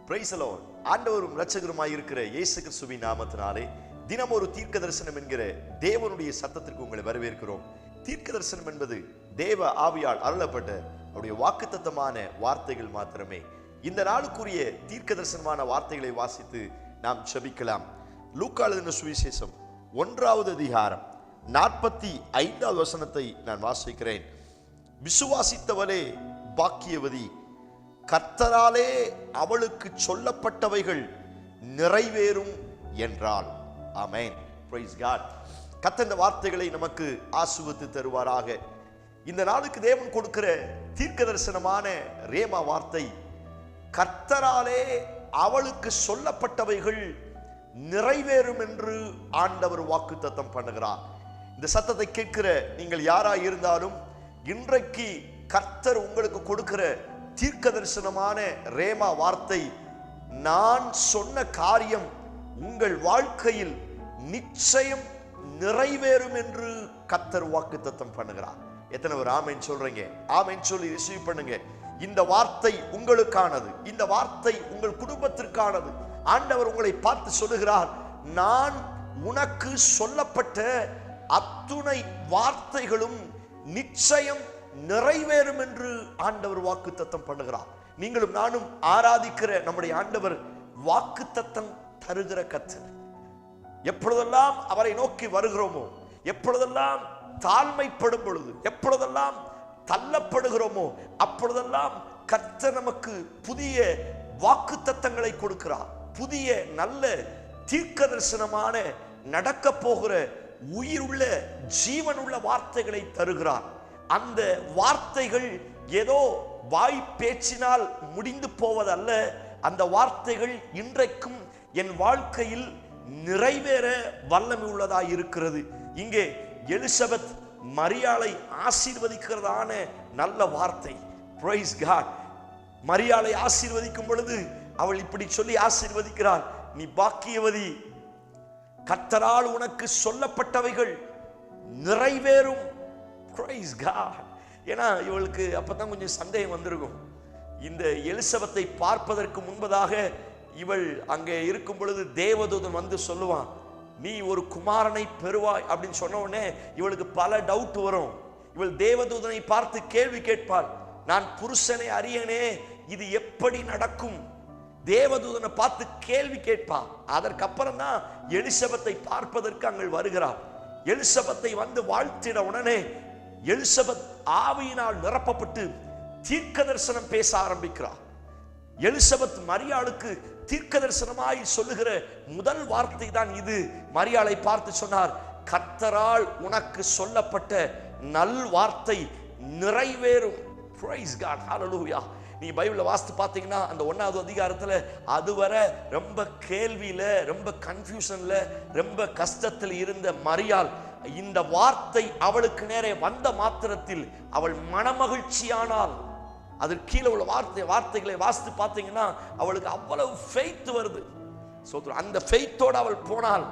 Price the Lord. ஆண்டவரும் இரட்சகருமாய் இருக்கிற இயேசு கிறிஸ்துவின் நாமத்தினாலே தினம் ஒரு தீர்க்க தரிசனம் என்கிற தேவனுடைய சத்தத்திற்கு உங்களை வரவேற்கிறோம். தீர்க்க தரிசனம் என்பது தேவ ஆவியால் அருளப்பட்ட அவருடைய வாக்குத்தத்தமான வார்த்தைகள் மாத்திரமே. இந்த நாளுக்குரிய தீர்க்க தரிசனமான வார்த்தைகளை வாசித்து நாம் ஜெபிக்கலாம். லூக்கா எழுதின சுவிசேஷம் 1வது அதிகாரம் 45வது வசனத்தை நான் வாசிக்கிறேன். விசுவாசித்தவளே பாக்கியவதி, கர்த்தராலே அவளுக்கு சொல்லப்பட்டவைகள் நிறைவேறும் என்றாள். ஆமென். Praise God. கர்த்தர் இந்த வார்த்தைகளை நமக்கு ஆசீர்வதித்து தருவாராக. இந்த நாளுக்கு தேவன் கொடுக்கிற தீர்க்க தரிசனமான ரேமா வார்த்தை, கர்த்தராலே அவளுக்கு சொல்லப்பட்டவைகள் நிறைவேறும் என்று ஆண்டவர் வாக்குத்தத்தம் பண்ணுகிறார். இந்த சத்தத்தை கேட்கிற நீங்கள் யாராய் இருந்தாலும் இன்றைக்கு கர்த்தர் உங்களுக்கு கொடுக்கிற தீர்க்க தரிசனமான ரேமா வார்த்தை, நான் சொன்ன காரியம் உங்கள் வாழ்க்கையில் நிச்சயம் நிறைவேறும் என்று கர்த்தர் வாக்குத்தத்தம் பண்ணுகிறார். எத்தனை பேர் ஆமென் சொல்றீங்க? ஆமென் சொல்லி ரிசீவ் பண்ணுங்க. இந்த வார்த்தை உங்களுக்கானது. இந்த வார்த்தை உங்கள் குடும்பத்திற்கானது. ஆண்டவர் உங்களை பார்த்து சொல்லுகிறார், நான் உனக்கு சொல்லப்பட்ட அத்துணை வார்த்தைகளும் நிச்சயம் நிறைவேறும் என்று ஆண்டவர் வாக்குத்தத்தம் பண்ணுகிறார். நீங்களும் நானும் ஆராதிக்கிற நம்முடைய ஆண்டவர் வாக்குத்தத்தம் தருகிற கர்த்தர். எப்பொழுதெல்லாம் அவரை நோக்கி வருகிறோமோ, எப்பொழுதெல்லாம் தாழ்மைப்படும் பொழுது, எப்பொழுதெல்லாம் தள்ளப்படுகிறோமோ, அப்பொழுதெல்லாம் கர்த்தர் நமக்கு புதிய வாக்குத்தத்தங்களை கொடுக்கிறார். புதிய நல்ல தீர்க்க தரிசனமான நடக்க போகிற உயிருள்ள ஜீவனுள்ள வார்த்தைகளை தருகிறார். அந்த வார்த்தைகள் ஏதோ வாய் பேச்சினால் முடிந்து போவதல்ல. அந்த வார்த்தைகள் இன்றைக்கும் என் வாழ்க்கையில் நிறைவேற வல்லமை உள்ளதாய் இருக்கிறது. இங்கே எலிசபெத் மரியாளை ஆசீர்வதிக்கிறதான நல்ல வார்த்தை. Praise God. மரியாளை ஆசீர்வதிக்கும் பொழுது அவள் இப்படி சொல்லி ஆசீர்வதிக்கிறாள், நீ பாக்கியவதி, கர்த்தரால் உனக்கு சொல்லப்பட்டவைகள் நிறைவேறும். Praise God. ஏன்னா இவளுக்கு அப்பதான் கொஞ்சம் சந்தேகம் வந்திருக்கும். இந்த எலிசபெத்தை பார்ப்பதற்கு முன்பதாக இவள் அங்கே இருக்கும் பொழுது தேவதூதன் வந்து சொல்லுவான், நீ ஒரு குமாரனை பெறுவாய் அப்படின்னு சொன்ன உடனே இவளுக்கு பல டவுட் வரும். இவள் தேவதூதனை பார்த்து கேள்வி கேட்பாள், நான் புருஷனை அறியனே, இது எப்படி நடக்கும்? தேவதூதனை பார்த்து கேள்வி கேட்பா. அதற்கப்புறம் தான் எலிசபெத்தை பார்ப்பதற்கு அங்கே வருகிறார். எலிசபெத்தை வந்து வாழ்த்திட உடனே எலிசபெத் ஆவியினால் நிரப்பப்பட்டு தீர்க்க தரிசனம் பேச ஆரம்பிக்கிறார். எலிசபெத் மரியாளுக்கு தீர்க்க தரிசனமாய் சொல்லுகிற முதல் வார்த்தை தான் இது. மரியாளை பார்த்து சொன்னார், கர்த்தரால் உனக்கு சொல்லப்பட்ட நல் வார்த்தை நிறைவேறும். Praise God. ஹல்லேலூயா. நீங்க பைபிளை வாசித்து பார்த்தீங்கன்னா அந்த 1வது அதிகாரத்துல அதுவரை ரொம்ப கேள்வியில, ரொம்ப கன்ஃபியூஷன்ல, ரொம்ப கஷ்டத்தில் இருந்த மரியாள் இந்த வார்த்தை அவளுக்கு நேரே வந்த மாத்திரத்தில் அவள் மனமகிழ்ச்சியானாள். அதற்கு கீழே உள்ள வார்த்தைகளை வாசித்து பார்த்தீங்கன்னா அவளுக்கு அவ்வளவு ஃபெய்த் வருது. அந்த ஃபெய்த்தோடு அவள் போனால்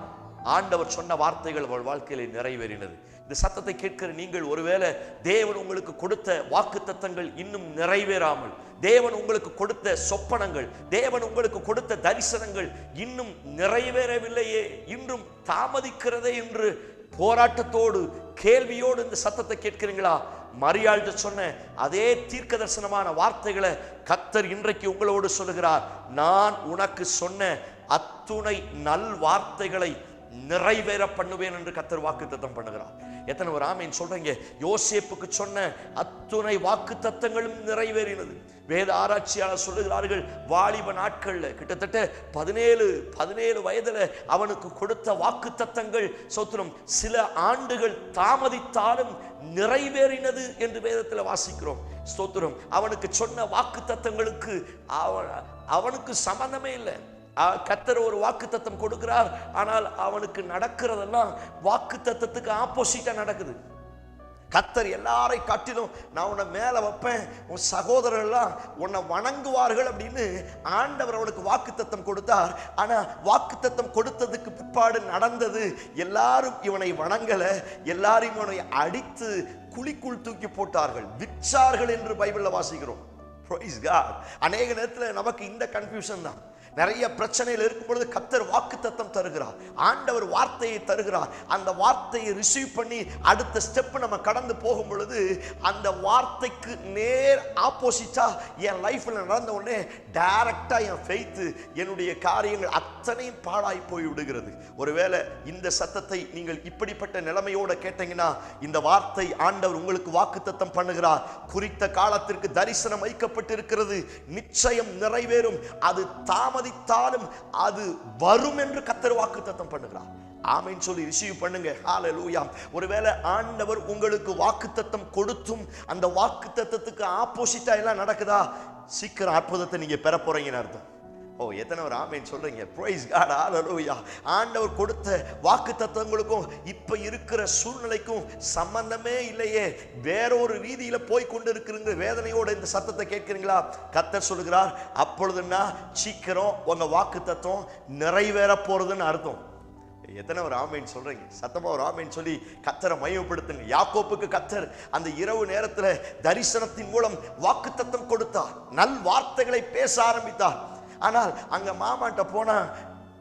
ஆண்டவர் சொன்ன வார்த்தைகள் அவள் வாழ்க்கையிலே நிறைவேறினது. இந்த சத்தத்தை கேட்கிற நீங்கள் ஒருவேளை தேவன் உங்களுக்கு கொடுத்த வாக்குத்தத்தங்கள் இன்னும் நிறைவேறாமல், தேவன் உங்களுக்கு கொடுத்த சொப்பனங்கள், தேவன் உங்களுக்கு கொடுத்த தரிசனங்கள் இன்னும் நிறைவேறவில்லையே, இன்னும் தாமதிக்கிறதே என்று போராட்டத்தோடு கேள்வியோடு இந்த சத்தத்தை கேட்கிறீங்களா? மரியாள்கிட்ட சொன்ன அதே தீர்க்க தரிசனமான வார்த்தைகளை கர்த்தர் இன்றைக்கு உங்களோடு சொல்லுகிறார். நான் உனக்கு சொன்ன அத்துணை நல் வார்த்தைகளை நிறைவேற பண்ணுவேன் என்று கர்த்தர் வாக்குத்தத்தம் பண்ணுகிறார். எத்தனை ஒரு ஆமீன் சொல்றீங்க? யோசேப்புக்கு சொன்ன அத்துணை வாக்குத்தத்தங்களும் நிறைவேறினது. வேத ஆராய்ச்சியாளர் சொல்லுகிறார்கள், வாலிப நாட்கள்ல கிட்டத்தட்ட 17 வயதுல அவனுக்கு கொடுத்த வாக்குத்தத்தங்கள் சோத்திரம் சில ஆண்டுகள் தாமதித்தாலும் நிறைவேறினது என்று வேதத்தில் வாசிக்கிறோம். ஸ்தோத்திரம். அவனுக்கு சொன்ன வாக்குத்தத்தங்களுக்கு அவனுக்கு சம்பந்தமே இல்லை. கர்த்தர் ஒரு வாக்குத்தத்தம் கொடுக்கிறார், ஆனால் அவனுக்கு நடக்கிறதெல்லாம் வாக்குத்தத்தத்துக்கு ஆப்போசிட்டா நடக்குது. கர்த்தர் எல்லாரை காட்டிலும் நான் உன்னை மேல வைப்பேன், உன் சகோதரர்கள்லாம் உன்னை வணங்குவார்கள் அப்படின்னு ஆண்டவர் அவனுக்கு வாக்குத்தத்தம் கொடுத்தார். ஆனா வாக்குத்தத்தம் கொடுத்ததுக்கு பிற்பாடு நடந்தது, எல்லாரும் இவனை வணங்கல, எல்லாரும் இவனை அடித்து குழிக்குள் தூக்கி போட்டார்கள், விற்றார்கள் என்று பைபிள்ல வாசிக்கிறோம். Praise God. அநேக நேரத்தில் நமக்கு இந்த கன்ஃபியூஷன் தான். நிறைய பிரச்சனையில் இருக்கும் பொழுது கர்த்தர் வாக்குத்தத்தம் தருகிறார், ஆண்டவர் வார்த்தையை தருகிறார். அந்த வார்த்தையை ரிசீவ் பண்ணி அடுத்த ஸ்டெப் நம்ம கடந்து போகும் பொழுது அந்த வார்த்தைக்கு நேர் ஆப்போசிட்டா என் லைஃப்ல நடந்த உடனே டைரக்டா என் ஃபெய்த், என்னுடைய காரியங்கள் அத்தனையும் பாழாய் போய் விடுகிறது. ஒருவேளை இந்த சத்தத்தை நீங்கள் இப்படிப்பட்ட நிலைமையோட கேட்டீங்கன்னா, இந்த வார்த்தை ஆண்டவர் உங்களுக்கு வாக்குத்தத்தம் பண்ணுகிறார். குறித்த காலத்திற்கு தரிசனம் வைக்கப்பட்டிருக்கிறது, நிச்சயம் நிறைவேறும், அது தாமதித்தாலும் அது வரும் என்று கர்த்தர் வாக்குத்தத்தம் பண்ணுகிறார். ஆமென் சொல்லி ரிசீவ் பண்ணுங்க. ஹalleluya. ஒருவேளை ஆண்டவர் உங்களுக்கு வாக்குத்தத்தம் கொடுத்தும் அந்த வாக்குத்தத்தத்துக்கு ஆப்போசிட்டா எல்லாம் நடக்குதா, சீக்கிரம் அற்புதத்தை நீங்க பெற போறீங்கன்னு அர்த்தம். ஓ, எத்தனை ஒரு ஆமென் சொல்றீங்க? Praise God. ஹalleluya. ஆண்டவர் கொடுத்த வாக்குத்தத்தங்களுக்கும் இப்ப இருக்கிற சூழ்நிலைக்கும் சம்பந்தமே இல்லையே, வேறொரு ரீதியில போய் கொண்டு இருக்கிற வேதனையோட இந்த சத்தத்தை கேட்கிறீங்களா? கர்த்தர் சொல்லுகிறார், அப்பொழுதுன்னா சீக்கிரம் உங்க வாக்குத்தத்தம் நிறைவேற போறதுன்னு அர்த்தம். எத்தனை ஒரு ஆமென் சொல்றீங்க? சத்தமா ஒரு ஆமென் சொல்லி கர்த்தரை மகிமைப்படுத்துங்க. யாக்கோப்புக்கு கர்த்தர் அந்த இரவு நேரத்துல தரிசனத்தின் மூலம் வாக்குத்தத்தம் கொடுத்தார், நல் வார்த்தைகளை பேச ஆரம்பித்தார். ஆனால் அங்க மாமாட்ட போனா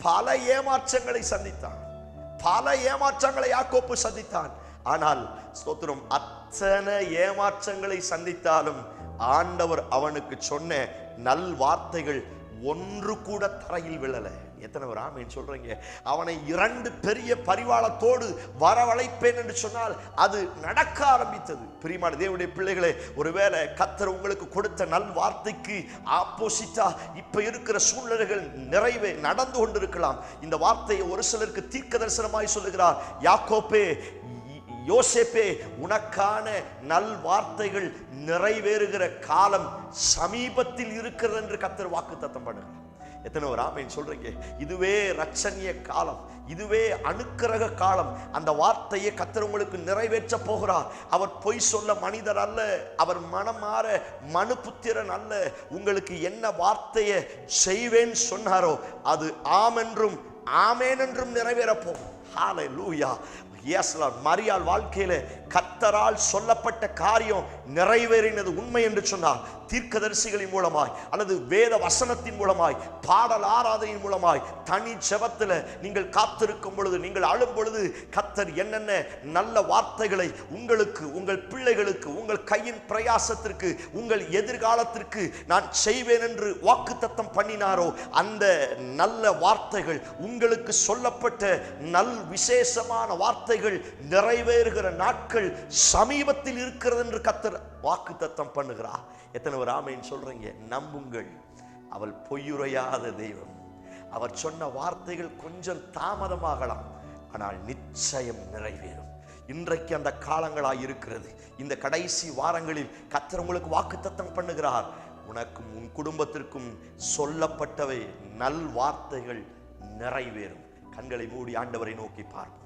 பல ஏமாற்றங்களை சந்தித்தான், பல ஏமாற்றங்களை யாக்கோப்பு சந்தித்தான். ஆனால் ஸ்தோத்திரம், அத்தனை ஏமாற்றங்களை சந்தித்தாலும் ஆண்டவர் அவனுக்கு சொன்ன நல் வார்த்தைகள் ஒன்று கூட தரையில் விழல. எத்தனை ஒரு ஆமென் சொல்றீங்க? அவனை 2 பெரிய பரிவாளத்தோடு வரவழைப்பேன் என்று சொன்னால் அது நடக்க ஆரம்பித்தது. பிரியமான தேவனுடைய பிள்ளைகளே, ஒருவேளை கர்த்தர் உங்களுக்கு கொடுத்த நல் வார்த்தைக்கு ஆப்போசிட்டா இப்ப இருக்கிற சூழ்நிலைகள் நிறைவே நடந்து கொண்டிருக்கலாம். இந்த வார்த்தையை ஒரு சிலருக்கு தீர்க்க தரிசனமாய் சொல்லுகிறார். யாக்கோப்பே, யோசேப்பே, உனக்கான நல் வார்த்தைகள் நிறைவேறுகிற காலம் சமீபத்தில் இருக்கிறது என்று கர்த்தர் வாக்குத்தத்தம் பண்ணுகிறார். எத்தனை ஒரு ஆமென் சொல்றீங்க? இதுவே ரட்சணிய காலம், இதுவே அனுக்கிரக காலம். அந்த வார்த்தையை கர்த்தர் உங்களுக்கு நிறைவேற்ற போகிறார். அவர் பொய் சொல்ல மனிதர் அல்ல, அவர் மனம் மாற மனுபுத்திரன் அல்ல. உங்களுக்கு என்ன வார்த்தையை செய்வேன் சொன்னாரோ அது ஆமென்றும் ஆமென் என்றும் நிறைவேற போகும். ஹalleluya. Yes Lord. மரியாள் வாழ்க்கையில கர்த்தரால் சொல்லப்பட்ட காரியம் நிறைவேறினது உண்மை என்று சொன்னார். தீர்க்கதரிசிகளின் மூலமாய் அல்லது வேத வசனத்தின் மூலமாய், பாடல் ஆராதனையின் மூலமாய், தனி ஜெபத்தில் நீங்கள் காத்திருக்கும் பொழுது, நீங்கள் அழும் பொழுது கர்த்தர் என்னென்ன நல்ல வார்த்தைகளை உங்களுக்கு, உங்கள் பிள்ளைகளுக்கு, உங்கள் கையின் பிரயாசத்திற்கு, உங்கள் எதிர்காலத்திற்கு நான் செய்வேன் என்று வாக்குத்தத்தம் பண்ணினாரோ அந்த நல்ல வார்த்தைகள், உங்களுக்கு சொல்லப்பட்ட நல் விசேஷமான வார்த்தைகள் நிறைவேறுகிற நாட்கள் சமீபத்தில் இருக்கிறது என்று கர்த்தர் வாக்குத்தத்தம் பண்ணுகிறார். எத்தனை ஒரு ஆமென் சொல்றீங்க? நம்புங்கள், அவள் பொய்யுரையாத தெய்வம். அவர் சொன்ன வார்த்தைகள் கொஞ்சம் தாமதமாகலாம், ஆனால் நிச்சயம் நிறைவேறும். இன்றைக்கு அந்த காலங்களாய் இருக்கிறது. இந்த கடைசி வாரங்களில் கர்த்தர் உங்களுக்கு வாக்குத்தத்தம் பண்ணுகிறார். உனக்கும் உன் குடும்பத்திற்கும் சொல்லப்பட்டவை நல் வார்த்தைகள் நிறைவேறும். கண்களை மூடி ஆண்டவரை நோக்கி பார்ப்போம்.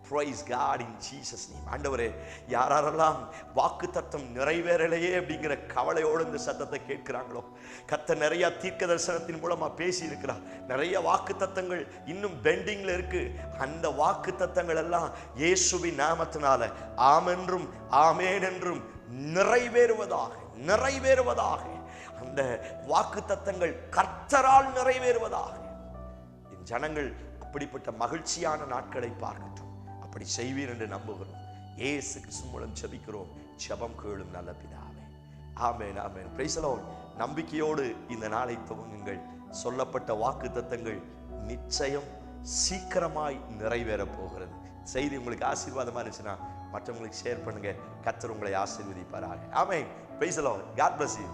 Praise God in Jesus name. ஆண்டவரே, யாரெல்லாம் வாக்குத்தத்தம் நிறைவேறலையே அப்படிங்கிற கவலையோடு இந்த சத்தத்தை கேட்கிறாங்களோ, கர்த்தர் நிறைய தீர்க்க தரிசனத்தின் மூலமா பேசி இருக்கிறார். நிறைய வாக்குத்தத்தங்கள் இன்னும் பெண்டிங்ல இருக்கு. அந்த வாக்குத்தத்தங்கள் எல்லாம் இயேசுவின் நாமத்தினால ஆமென்றும் ஆமென் என்றும் நிறைவேறுவதாக, நிறைவேறுவதாக. அந்த வாக்குத்தத்தங்கள் கர்த்தரால் நிறைவேறுவதாக. என் ஜனங்கள் அப்படிப்பட்ட மகிழ்ச்சியான நாட்களை பார்க்கட்டும். அப்படி செய்வீர் என்று நம்புகிறோம். இயேசு கிறிஸ்து மூலம் ஜெபிக்கிறோம். ஜெபம் கேளும் நல்ல பிதாவே. ஆமென், ஆமென். Praise the Lord. நம்பிக்கையோடு இந்த நாளை துவங்குங்கள். சொல்லப்பட்ட வாக்குத்தத்தங்கள் நிச்சயம் சீக்கிரமாய் நிறைவேற போகிறது. செய்தி உங்களுக்கு ஆசீர்வாதமா இருந்துச்சுன்னா மற்றவங்களுக்கு ஷேர் பண்ணுங்க. கர்த்தர் உங்களை ஆசீர்வதிப்பாராக. ஆமென். Praise the Lord. God bless you.